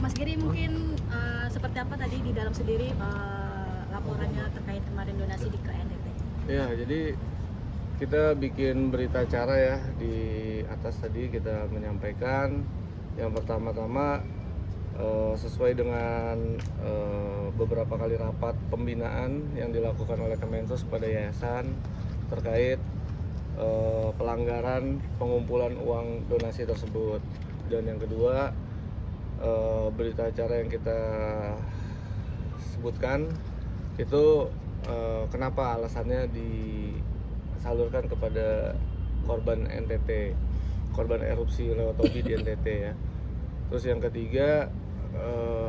Mas Giri mungkin seperti apa tadi di dalam sendiri laporannya terkait kemarin donasi ke NTT? Ya, jadi kita bikin berita acara ya di atas tadi kita menyampaikan yang pertama-tama sesuai dengan beberapa kali rapat pembinaan yang dilakukan oleh Kemensos kepada yayasan terkait pelanggaran pengumpulan uang donasi tersebut. Dan yang kedua, berita acara yang kita sebutkan itu kenapa alasannya disalurkan kepada korban NTT, korban erupsi Lewotobi di NTT ya. Terus yang ketiga,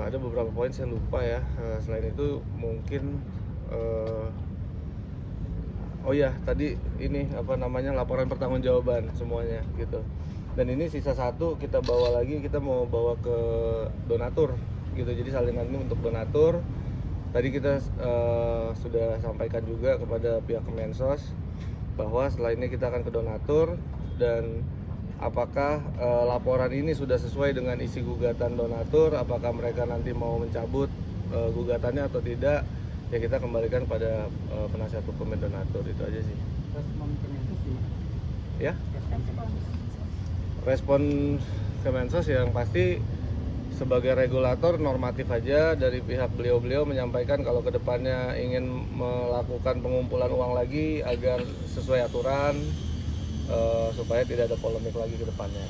ada beberapa poin saya lupa ya. Selain itu mungkin oh ya tadi ini laporan pertanggungjawaban semuanya gitu. Dan ini sisa satu kita bawa lagi, kita mau bawa ke donatur gitu. Jadi salinan ini untuk donatur. Tadi kita sudah sampaikan juga kepada pihak Kemensos bahwa setelah ini kita akan ke donatur, dan apakah laporan ini sudah sesuai dengan isi gugatan donatur, apakah mereka nanti mau mencabut gugatannya atau tidak, ya kita kembalikan pada penasihat hukum donatur. Itu aja sih. Respon Kemensos gimana? Ya? Respon Kemensos yang pasti sebagai regulator normatif aja, dari pihak beliau menyampaikan kalau kedepannya ingin melakukan pengumpulan uang lagi agar sesuai aturan, supaya tidak ada polemik lagi ke depannya.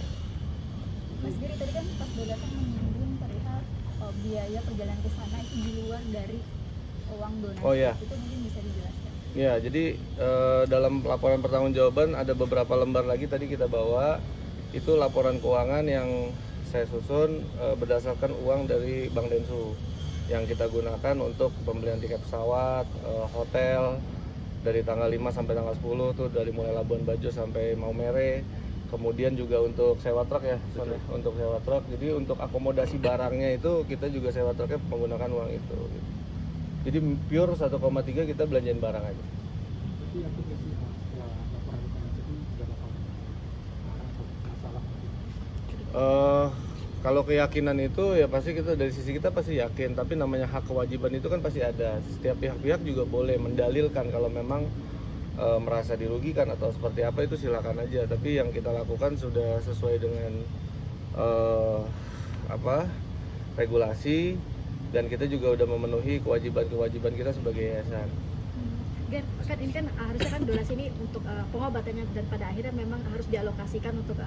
Mas Giri tadi kan pas datang menyinggung perihal biaya perjalanan ke sana itu di luar dari uang donasi. Oh ya. Itu mungkin bisa dijelaskan. Ya, jadi dalam laporan pertanggungjawaban ada beberapa lembar lagi tadi kita bawa. Itu laporan keuangan yang saya susun berdasarkan uang dari Bank Densu yang kita gunakan untuk pembelian tiket pesawat, hotel dari tanggal 5 sampai tanggal 10 tuh, dari mulai Labuan Bajo sampai Maumere. Kemudian juga untuk sewa truk ya, untuk sewa truk. Jadi untuk akomodasi barangnya itu kita juga sewa truknya menggunakan uang itu gitu. Jadi pure 1,3 kita belanjain barang aja. Tapi aku sih setelah laporan Kemensos itu nggak bakal masalah. Kalau keyakinan itu ya pasti kita dari sisi kita pasti yakin, tapi namanya hak kewajiban itu kan pasti ada. Setiap pihak-pihak juga boleh mendalilkan kalau memang merasa dirugikan atau seperti apa, itu silakan aja. Tapi yang kita lakukan sudah sesuai dengan regulasi, dan kita juga udah memenuhi kewajiban-kewajiban kita sebagai yayasan. Kan ini kan harusnya kan donasi ini untuk pengobatannya, dan pada akhirnya memang harus dialokasikan untuk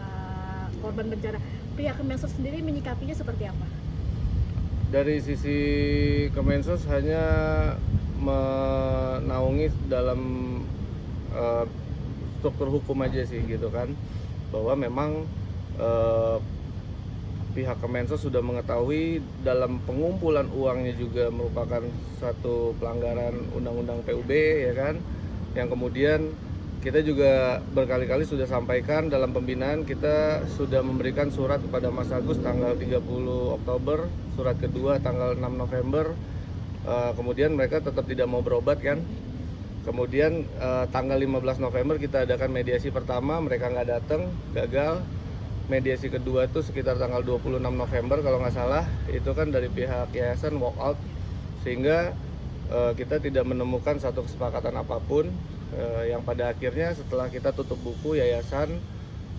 korban bencana. Pihak Kemensos sendiri menyikapinya seperti apa? Dari sisi Kemensos hanya menaungi dalam struktur hukum aja sih gitu kan, bahwa memang pihak Kemensos sudah mengetahui dalam pengumpulan uangnya juga merupakan satu pelanggaran undang-undang PUB ya kan, yang kemudian kita juga berkali-kali sudah sampaikan dalam pembinaan. Kita sudah memberikan surat kepada Mas Agus tanggal 30 Oktober, surat kedua tanggal 6 November. Kemudian mereka tetap tidak mau berobat kan. Kemudian tanggal 15 November kita adakan mediasi pertama, mereka nggak datang, gagal. Mediasi kedua itu sekitar tanggal 26 November kalau nggak salah, itu kan dari pihak yayasan walk out, sehingga kita tidak menemukan satu kesepakatan apapun. Yang pada akhirnya setelah kita tutup buku yayasan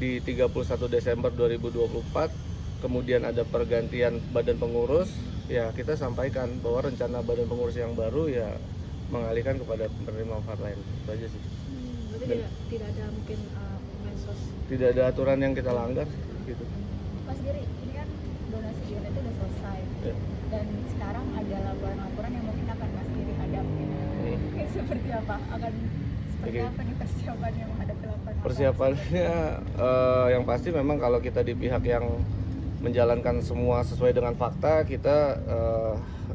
di 31 Desember 2024, kemudian ada pergantian badan pengurus, ya kita sampaikan bahwa rencana badan pengurus yang baru ya mengalihkan kepada penerima manfaat lain. Itu aja sih. Berarti tidak ada mungkin Kemensos. Tidak ada aturan yang kita langgar gitu. Mas Giri, ini kan donasi di NTT udah selesai. Ya. Dan sekarang ada laporan-laporan yang mungkin akan Mas Giri hadapi. Seperti apa? Akan seperti apa nih persiapannya menghadapi laporan? Persiapannya yang pasti memang kalau kita di pihak yang menjalankan semua sesuai dengan fakta, kita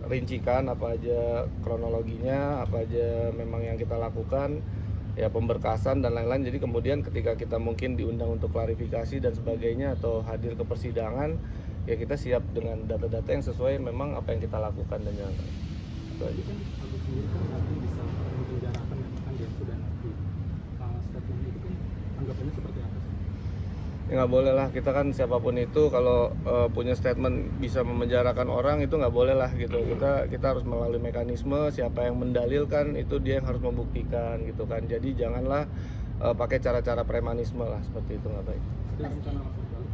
rincikan apa aja kronologinya, apa aja memang yang kita lakukan, ya pemberkasan dan lain-lain. Jadi kemudian ketika kita mungkin diundang untuk klarifikasi dan sebagainya atau hadir ke persidangan, ya kita siap dengan data-data yang sesuai memang apa yang kita lakukan dan jalan. Jadi kan Agus sendiri kan nanti bisa menjarakan yang akan dia sudah nanti. Statement itu kan anggapannya seperti apa sih? Ya nggak boleh lah, kita kan siapapun itu kalau punya statement bisa memenjarakan orang itu nggak boleh lah gitu. Kita harus melalui mekanisme, siapa yang mendalilkan itu dia yang harus membuktikan gitu kan. Jadi janganlah pakai cara-cara premanisme lah, seperti itu nggak baik. Ada rencana lapor balik?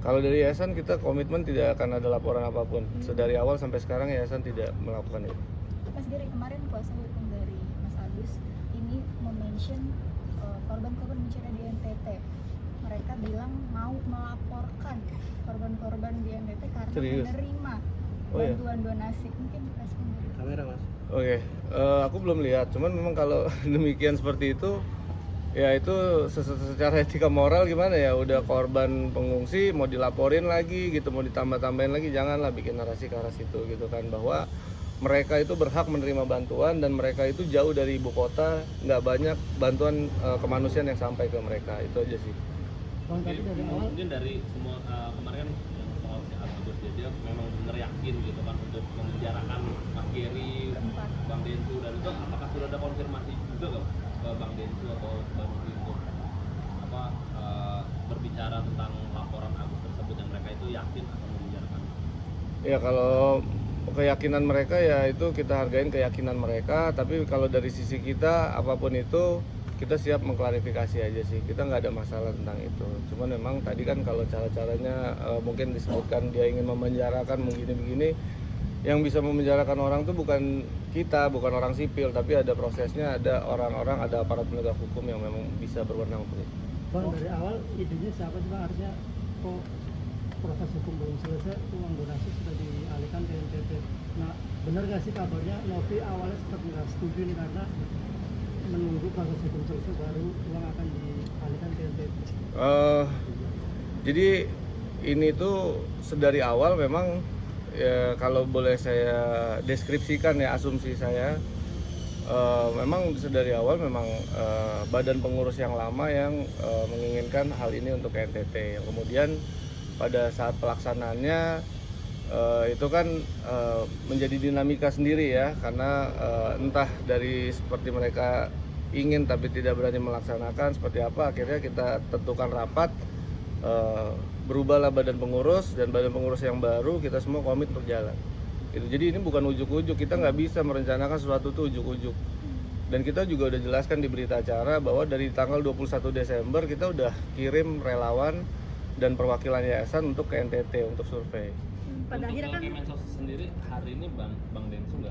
Kalau dari yayasan kita komitmen tidak akan ada laporan apapun. Sedari awal sampai sekarang yayasan tidak melakukan itu. Mas Giri, kemarin kuasa hukum dari Mas Agus ini mention korban-korban bencana di NTT. Mereka bilang mau melaporkan korban-korban di NTT karena Serius? menerima Oh, iya? bantuan donasi. Mungkin respon dari Kamera mas. Oke, aku belum lihat. Cuman memang kalau demikian seperti itu, ya itu secara etika moral gimana ya? Udah korban pengungsi mau dilaporin lagi gitu, mau ditambah-tambahin lagi, janganlah bikin narasi ke arah situ gitu kan, bahwa mereka itu berhak menerima bantuan dan mereka itu jauh dari ibu kota, nggak banyak bantuan kemanusiaan yang sampai ke mereka. Itu aja sih. Bang, tadi dari awal Mungkin dari semua kemarin kan yang soal si Agus dia memang benar yakin gitu kan untuk memenjarakan Mas Giri, Bang Densu, dan itu apakah sudah ada konfirmasi juga nggak ke Bang Densu atau Bang Densu untuk apa berbicara tentang laporan Agus tersebut yang mereka itu yakin akan memenjarakan? Ya kalau keyakinan mereka ya itu kita hargain keyakinan mereka, tapi kalau dari sisi kita apapun itu kita siap mengklarifikasi aja sih, kita nggak ada masalah tentang itu. Cuman memang tadi kan kalau cara-caranya mungkin disebutkan dia ingin memenjarakan begini-begini, yang bisa memenjarakan orang tuh bukan kita, bukan orang sipil, tapi ada prosesnya, ada orang-orang, ada aparat penegak hukum yang memang bisa berwenang untuk itu. Bang, dari awal idenya siapa sih Bang? Artinya kok proses hukum belum selesai, uang donasi sudah dialihkan ke NTT. Nah, benar nggak sih kabarnya Novi awalnya sempat nggak setuju nih karena menunggu proses hukum selesai baru uang akan dialihkan ke NTT. Jadi ini tuh sedari awal memang ya, kalau boleh saya deskripsikan ya asumsi saya, memang sedari awal memang badan pengurus yang lama yang menginginkan hal ini untuk NTT, yang kemudian pada saat pelaksanaannya itu kan menjadi dinamika sendiri ya, karena entah dari seperti mereka ingin tapi tidak berani melaksanakan seperti apa, akhirnya kita tentukan rapat, berubahlah badan pengurus, dan badan pengurus yang baru kita semua komit untuk jalan itu. Jadi ini bukan ujuk-ujuk, kita nggak bisa merencanakan sesuatu itu ujuk-ujuk, dan kita juga udah jelaskan di berita acara bahwa dari tanggal 21 Desember kita udah kirim relawan dan perwakilan yayasan untuk ke NTT untuk survei. Pada akhirnya kan Kemensos sendiri hari ini Bang Densu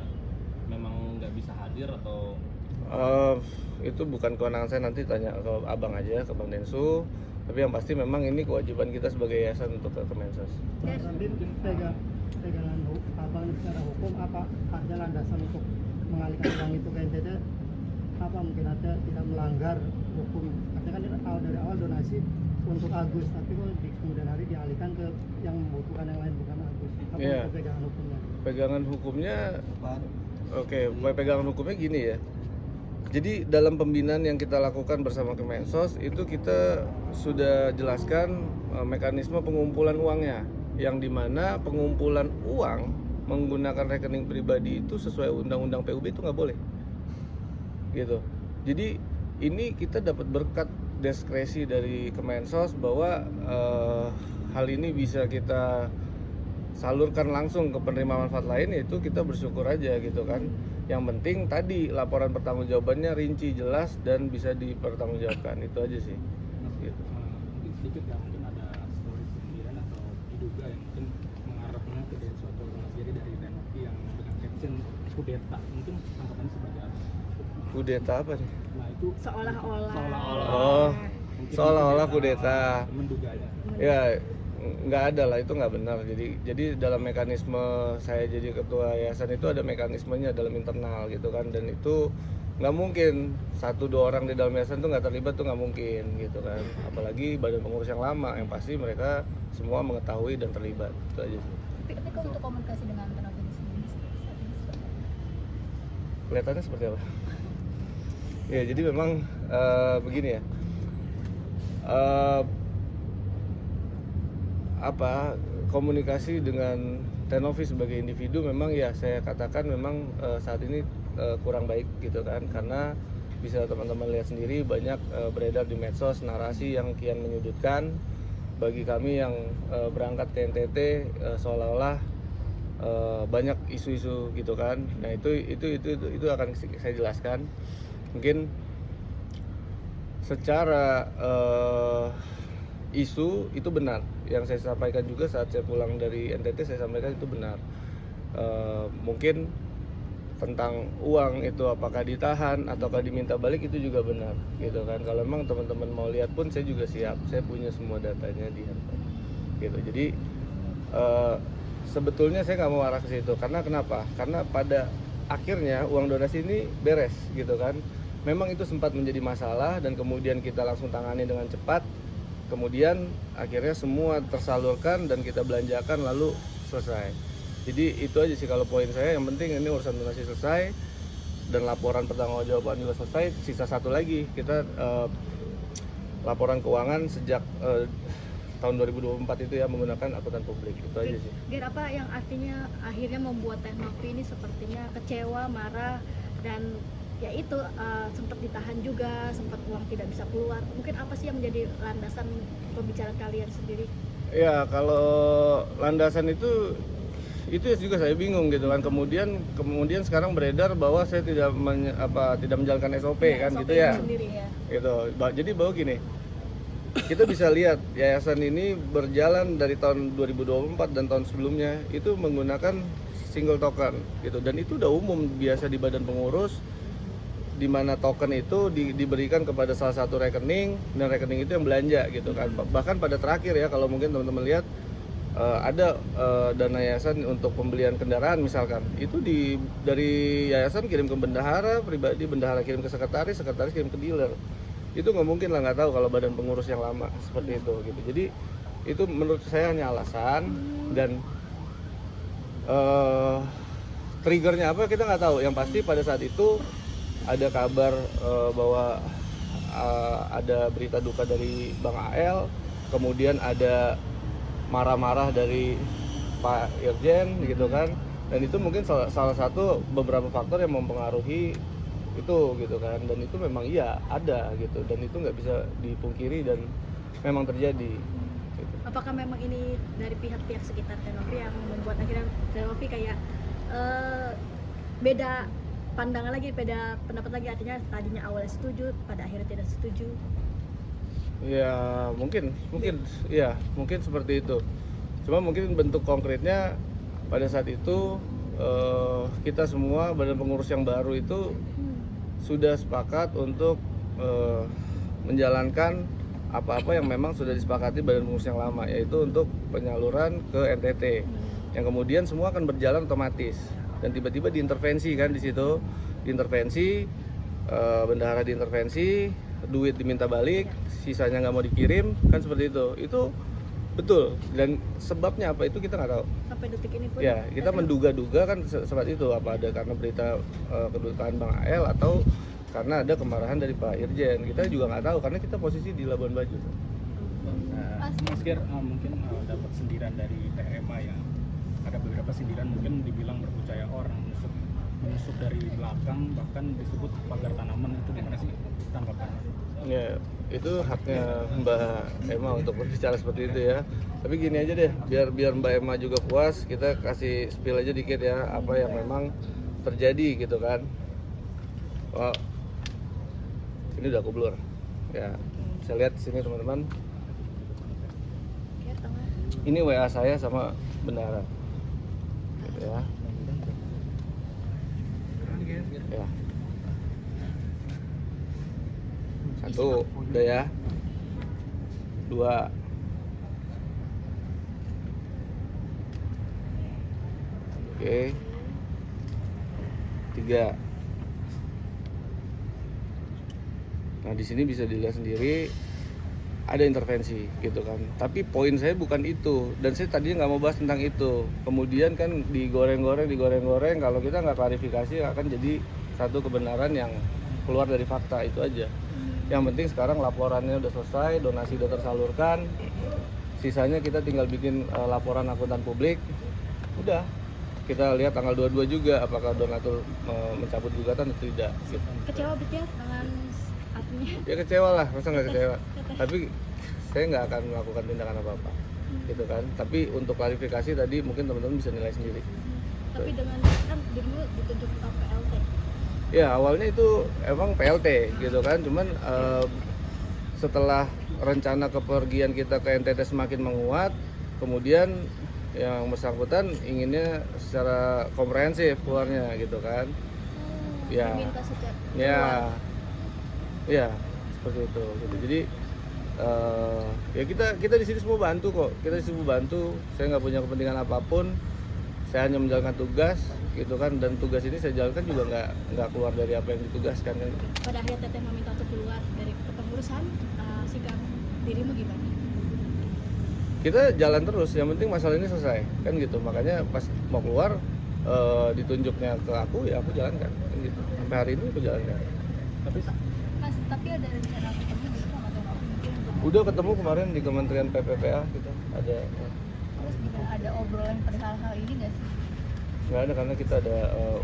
memang nggak bisa hadir atau Itu bukan kewenangan saya, nanti tanya ke abang aja, ke Bang Densu. Tapi yang pasti memang ini kewajiban kita sebagai yayasan untuk ke Kemensos. Nanti pegangan abang secara hukum apa ada landasan untuk mengalihkan uang itu ke NTT? Apa mungkin ada tidak melanggar hukum? Artinya kan dari awal donasi untuk Agus, tapi kok di kemudian hari dialihkan ke yang membutuhkan yang lain bukan Agus. Apa Iya. pegangan hukumnya? Pegangan hukumnya, oke, pegangan hukumnya gini ya. Jadi dalam pembinaan yang kita lakukan bersama Kemensos itu kita sudah jelaskan mekanisme pengumpulan uangnya, yang dimana pengumpulan uang menggunakan rekening pribadi itu sesuai undang-undang PUB itu nggak boleh, gitu. Jadi ini kita dapat berkat diskresi dari Kemensos bahwa hal ini bisa kita salurkan langsung ke penerima manfaat lain, yaitu kita bersyukur aja gitu kan. Yang penting tadi laporan pertanggungjawabannya rinci, jelas, dan bisa dipertanggungjawabkan, itu aja sih. Gitu. Mungkin sedikit ya, mungkin ada story sindiran atau diduga yang mungkin mengarahnya ke Densu atau Mas Giri dari Renovi yang dengan caption kudeta, mungkin tanggapannya sebagai apa? Kudeta apa nih? Nah itu seolah-olah Oh, mungkin seolah-olah kudeta. menduganya. Ya, nggak ada lah, itu nggak benar. Jadi dalam mekanisme saya jadi ketua yayasan itu ada mekanismenya dalam internal gitu kan, dan itu nggak mungkin 1-2 orang di dalam yayasan itu nggak terlibat, tuh nggak mungkin gitu kan. Apalagi badan pengurus yang lama, yang pasti mereka semua mengetahui dan terlibat, itu aja sih. Tapi kalau untuk komunikasi dengan tenaga sendiri saat ini seperti apa? Kelihatannya seperti apa? Ya, jadi memang begini ya. Komunikasi dengan Tenovi sebagai individu memang ya saya katakan memang saat ini kurang baik gitu kan, karena bisa teman-teman lihat sendiri, banyak beredar di medsos narasi yang kian menyudutkan bagi kami yang berangkat ke NTT, seolah-olah banyak isu-isu gitu kan. Nah itu akan saya jelaskan. Mungkin secara isu itu benar, yang saya sampaikan juga saat saya pulang dari NTT, saya sampaikan itu benar. Mungkin tentang uang itu apakah ditahan ataukah diminta balik itu juga benar gitu kan. Kalau memang teman-teman mau lihat pun saya juga siap, saya punya semua datanya di handphone gitu. Jadi sebetulnya saya nggak mau arah ke situ, karena kenapa? Karena pada akhirnya uang donasi ini beres gitu kan. Memang itu sempat menjadi masalah dan kemudian kita langsung tangani dengan cepat, kemudian akhirnya semua tersalurkan dan kita belanjakan lalu selesai. Jadi itu aja sih kalau poin saya, yang penting ini urusan donasi selesai dan laporan pertanggungjawaban juga selesai. Sisa satu lagi, kita laporan keuangan sejak tahun 2024 itu ya menggunakan akuntan publik. Itu aja sih. Ger, apa yang artinya akhirnya membuat Teh Novi ini sepertinya kecewa, marah, dan ya itu sempat ditahan juga, sempat uang tidak bisa keluar. Mungkin apa sih yang menjadi landasan pembicaraan kalian sendiri? Ya kalau landasan itu juga saya bingung gitu kan. Kemudian sekarang beredar bahwa saya tidak menjalankan SOP Ya, kan SOP gitu ya. Sendiri, ya. Gitu. Jadi bahwa gini, kita bisa lihat yayasan ini berjalan dari tahun 2024 dan tahun sebelumnya itu menggunakan single token gitu, dan itu udah umum biasa di badan pengurus, di mana token itu diberikan kepada salah satu rekening, dan rekening itu yang belanja gitu kan. Bahkan pada terakhir ya, kalau mungkin teman-teman lihat ada dana yayasan untuk pembelian kendaraan misalkan, itu dari yayasan kirim ke bendahara pribadi, bendahara kirim ke sekretaris, sekretaris kirim ke dealer. Itu nggak mungkin lah, nggak tahu kalau badan pengurus yang lama seperti itu gitu. Jadi itu menurut saya hanya alasan, dan triggernya apa kita nggak tahu. Yang pasti pada saat itu ada kabar bahwa ada berita duka dari Bang AL, kemudian ada marah-marah dari Pak Irjen gitu kan, dan itu mungkin salah satu beberapa faktor yang mempengaruhi itu gitu kan. Dan itu memang iya ada gitu, dan itu nggak bisa dipungkiri dan memang terjadi gitu. Apakah memang ini dari pihak-pihak sekitar Teh Novi yang membuat akhirnya Teh Novi kayak beda pandangan lagi, beda pendapat lagi, artinya tadinya awalnya setuju pada akhirnya tidak setuju? Ya mungkin ya mungkin seperti itu. Cuma mungkin bentuk konkretnya pada saat itu kita semua badan pengurus yang baru itu sudah sepakat untuk menjalankan apa-apa yang memang sudah disepakati badan pengurus yang lama, yaitu untuk penyaluran ke NTT, yang kemudian semua akan berjalan otomatis. Dan tiba-tiba diintervensi kan di situ, diintervensi, bendahara diintervensi, duit diminta balik, sisanya nggak mau dikirim kan, seperti itu. Itu betul, dan sebabnya apa itu kita nggak tahu Sampai detik ini pun ya. Kita menduga-duga kan seperti itu, apa ada karena berita kedutaan Bang AL atau karena ada kemarahan dari Pak Irjen. Kita juga nggak tahu karena kita posisi di Labuan Bajo. Mas Ger, mungkin dapat sindiran dari TMA ya, ada beberapa sindiran mungkin dibilang berpercaya orang, menusuk dari belakang, bahkan disebut pagar tanaman. Itu gimana sih tanggapannya? Ya itu haknya Mbak Emma untuk berbicara seperti itu ya. Tapi gini aja deh, biar Mbak Emma juga puas, kita kasih spill aja dikit ya apa yang memang terjadi gitu kan. Oh, ini udah aku blur ya, saya lihat sini teman-teman. ya, tengah. Ini WA saya sama bendahara gitu ya. Ya. Satu, udah ya. Dua. Oke. Tiga. Nah, di sini bisa dilihat sendiri ada intervensi gitu kan. Tapi poin saya bukan itu, dan saya tadinya nggak mau bahas tentang itu. Kemudian kan digoreng-goreng, kalau kita nggak klarifikasi akan jadi satu kebenaran yang keluar dari fakta, itu aja. Yang penting sekarang laporannya udah selesai, donasi udah tersalurkan, sisanya kita tinggal bikin laporan akuntan publik, udah kita lihat tanggal 22 juga apakah donatur mencabut gugatan atau tidak gitu. Kecewa betul ya dengan artinya. Ya kecewa lah, masa nggak kecewa. Tapi saya nggak akan melakukan tindakan apa-apa gitu kan. Tapi untuk klarifikasi tadi mungkin teman-teman bisa nilai sendiri. Tapi dengan kan dirimu ditunjuk ke PLT. Ya awalnya itu emang PLT gitu kan, cuman setelah rencana kepergian kita ke NTT semakin menguat, kemudian yang bersangkutan inginnya secara komprehensif keluarnya gitu kan. Ya. Diminta secara Ya seperti itu gitu. Jadi ya kita di sini semua bantu kok, kita di sini semua bantu. Saya nggak punya kepentingan apapun, saya hanya menjalankan tugas gitu kan, dan tugas ini saya jalankan juga nggak keluar dari apa yang ditugaskan kan. Pada akhirnya Teteh meminta untuk keluar dari kepengurusan, sikap dirimu gimana? Kita jalan terus, yang penting masalah ini selesai kan gitu. Makanya pas mau keluar ditunjuknya ke aku, ya aku jalankan kan gitu. Sampai hari ini aku jalankan. Mas, tapi ada rencana ketemu gitu atau mungkin untuk Udah ketemu kemarin di Kementerian PPPA gitu, ada. terus juga ada obrolan perihal hal ini nggak sih? Nggak ada karena kita ada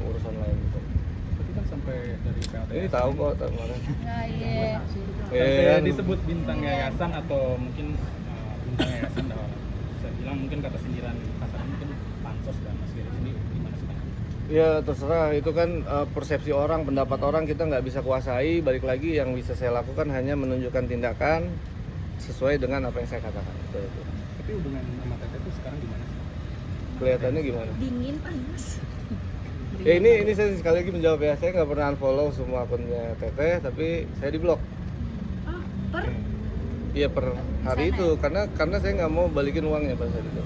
urusan lain gitu. Tapi kan sampai dari PLT Ini tahu kok tahun kemarin. Nah iya. sampai kan? disebut bintang yayasan atau mungkin bintang yayasan dah saya bilang mungkin kata sindiran kasar mungkin pansos dan Mas Giri sendiri gimana sih? Ya terserah, itu kan persepsi orang, pendapat orang kita nggak bisa kuasai. Balik lagi yang bisa saya lakukan hanya menunjukkan tindakan sesuai dengan apa yang saya katakan. Itu. Tapi hubungan sama Teteh itu sekarang gimana sih? Kelihatannya gimana? Dingin, panas. Ya ini saya sekali lagi menjawab ya, saya nggak pernah unfollow semua akunnya Teteh, tapi saya diblok. Ah, per Iya per hari itu, karena saya nggak mau balikin uangnya pada saat itu.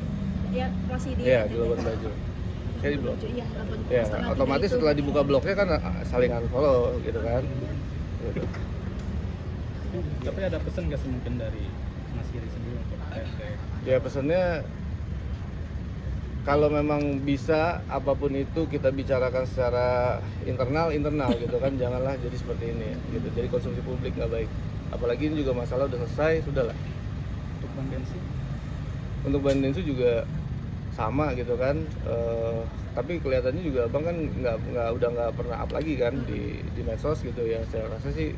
ya masih di Iya di Labuan Bajo. Saya diblok. Iya, Ya otomatis setelah dibuka bloknya kan saling unfollow gitu kan. Gitu. Tapi ada pesan nggak sih mungkin dari Mas Giri sendiri untuk Teteh? Ya pesannya kalau memang bisa apapun itu kita bicarakan secara internal gitu kan, janganlah jadi seperti ini ya, gitu. Jadi konsumsi publik nggak baik. Apalagi ini juga masalah udah selesai, sudahlah. Untuk Bang Densu? Untuk Bang Densu juga sama gitu kan. Tapi kelihatannya juga abang kan udah nggak pernah up lagi kan di medsos gitu ya. Saya rasa sih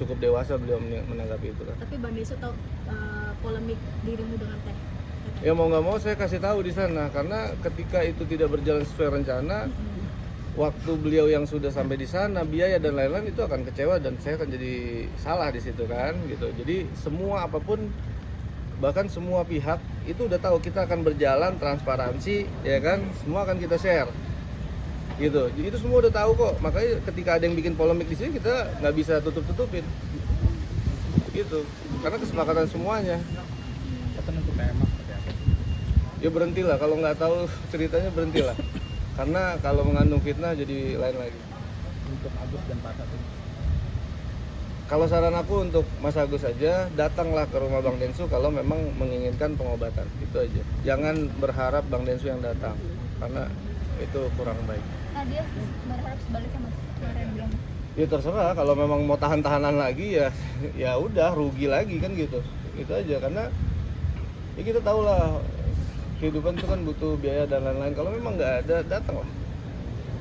cukup dewasa beliau menanggapi itu kan. Tapi Bang Desu tahu polemik dirimu dengan Teh. Ya mau nggak mau saya kasih tahu di sana, karena ketika itu tidak berjalan sesuai rencana, waktu beliau yang sudah sampai di sana, biaya dan lain-lain itu akan kecewa dan saya akan jadi salah di situ kan gitu. Jadi semua apapun, bahkan semua pihak itu udah tahu kita akan berjalan transparansi ya kan, semua akan kita share gitu. Jadi itu semua udah tahu kok. Makanya ketika ada yang bikin polemik di sini kita nggak bisa tutup-tutupin gitu, karena kesepakatan semuanya. Pesan untuk TMA seperti apa? Ya berhentilah, kalau nggak tahu ceritanya berhentilah, karena kalau mengandung fitnah jadi lain lagi. Untuk Agus dan Pak Tatu? Kalau saran aku untuk Mas Agus aja, datanglah ke rumah Bang Densu kalau memang menginginkan pengobatan, itu aja. Jangan berharap Bang Densu yang datang, karena itu kurang baik. Nah dia berharap sebaliknya Mas kemarin bilang. Ya terserah, kalau memang mau tahan-tahanan lagi ya udah rugi lagi kan gitu. Itu aja, karena ya kita tahu lah kehidupan itu kan butuh biaya dan lain-lain. Kalau memang nggak ada, datanglah.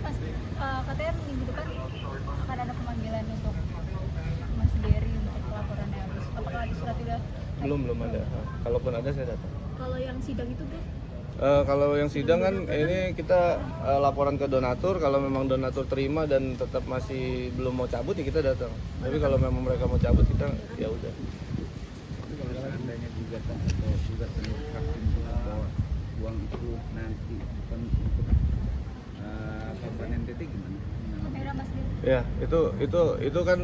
Mas, katanya minggu depan akan ada pemanggilan untuk Mas Giri untuk laporannya Agus. Apakah ada surat tidak? Belum ada. Kalaupun ada saya datang. Kalau yang sidang itu Bro, Kalau yang sidang kan ini kita laporan ke donatur. Kalau memang donatur terima dan tetap masih belum mau cabut ya kita datang. Tapi kalau memang mereka mau cabut kita ya udah. Tapi kalau seandainya gugatan atau gugatan hakim bahwa uang itu nanti bukan untuk korban NTT gimana? Kamera Mas Giri. Ya itu kan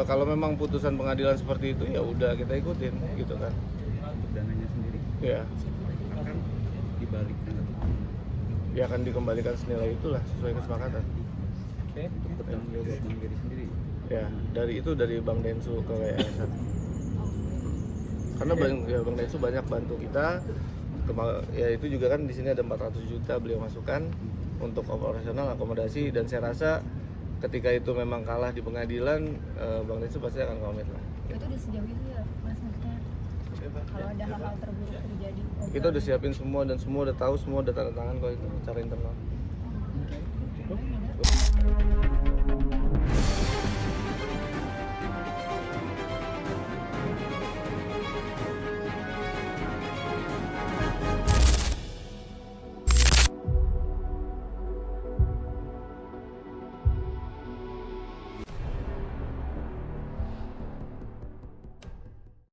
kalau memang putusan pengadilan seperti itu ya udah kita ikutin gitu kan. Untuk dananya sendiri Ya akan dibalikkan atau ya akan dikembalikan senilai itulah sesuai kesepakatan. untuk bertanggung jawab Bang Giri sendiri. Ya dari Bang Densu ke yayasan. Karena Bang Densu banyak bantu kita. Ya itu juga kan di sini ada 400 juta beliau masukkan untuk operasional akomodasi, dan saya rasa ketika itu memang kalah di pengadilan, Bang Densu pasti akan komit lah. Itu udah sejauh itu ya Mas maksudnya kalau ada hal-hal terburuk terjadi. Kita udah siapin semua dan semua udah tahu, semua udah tanda tangan kok itu secara internal.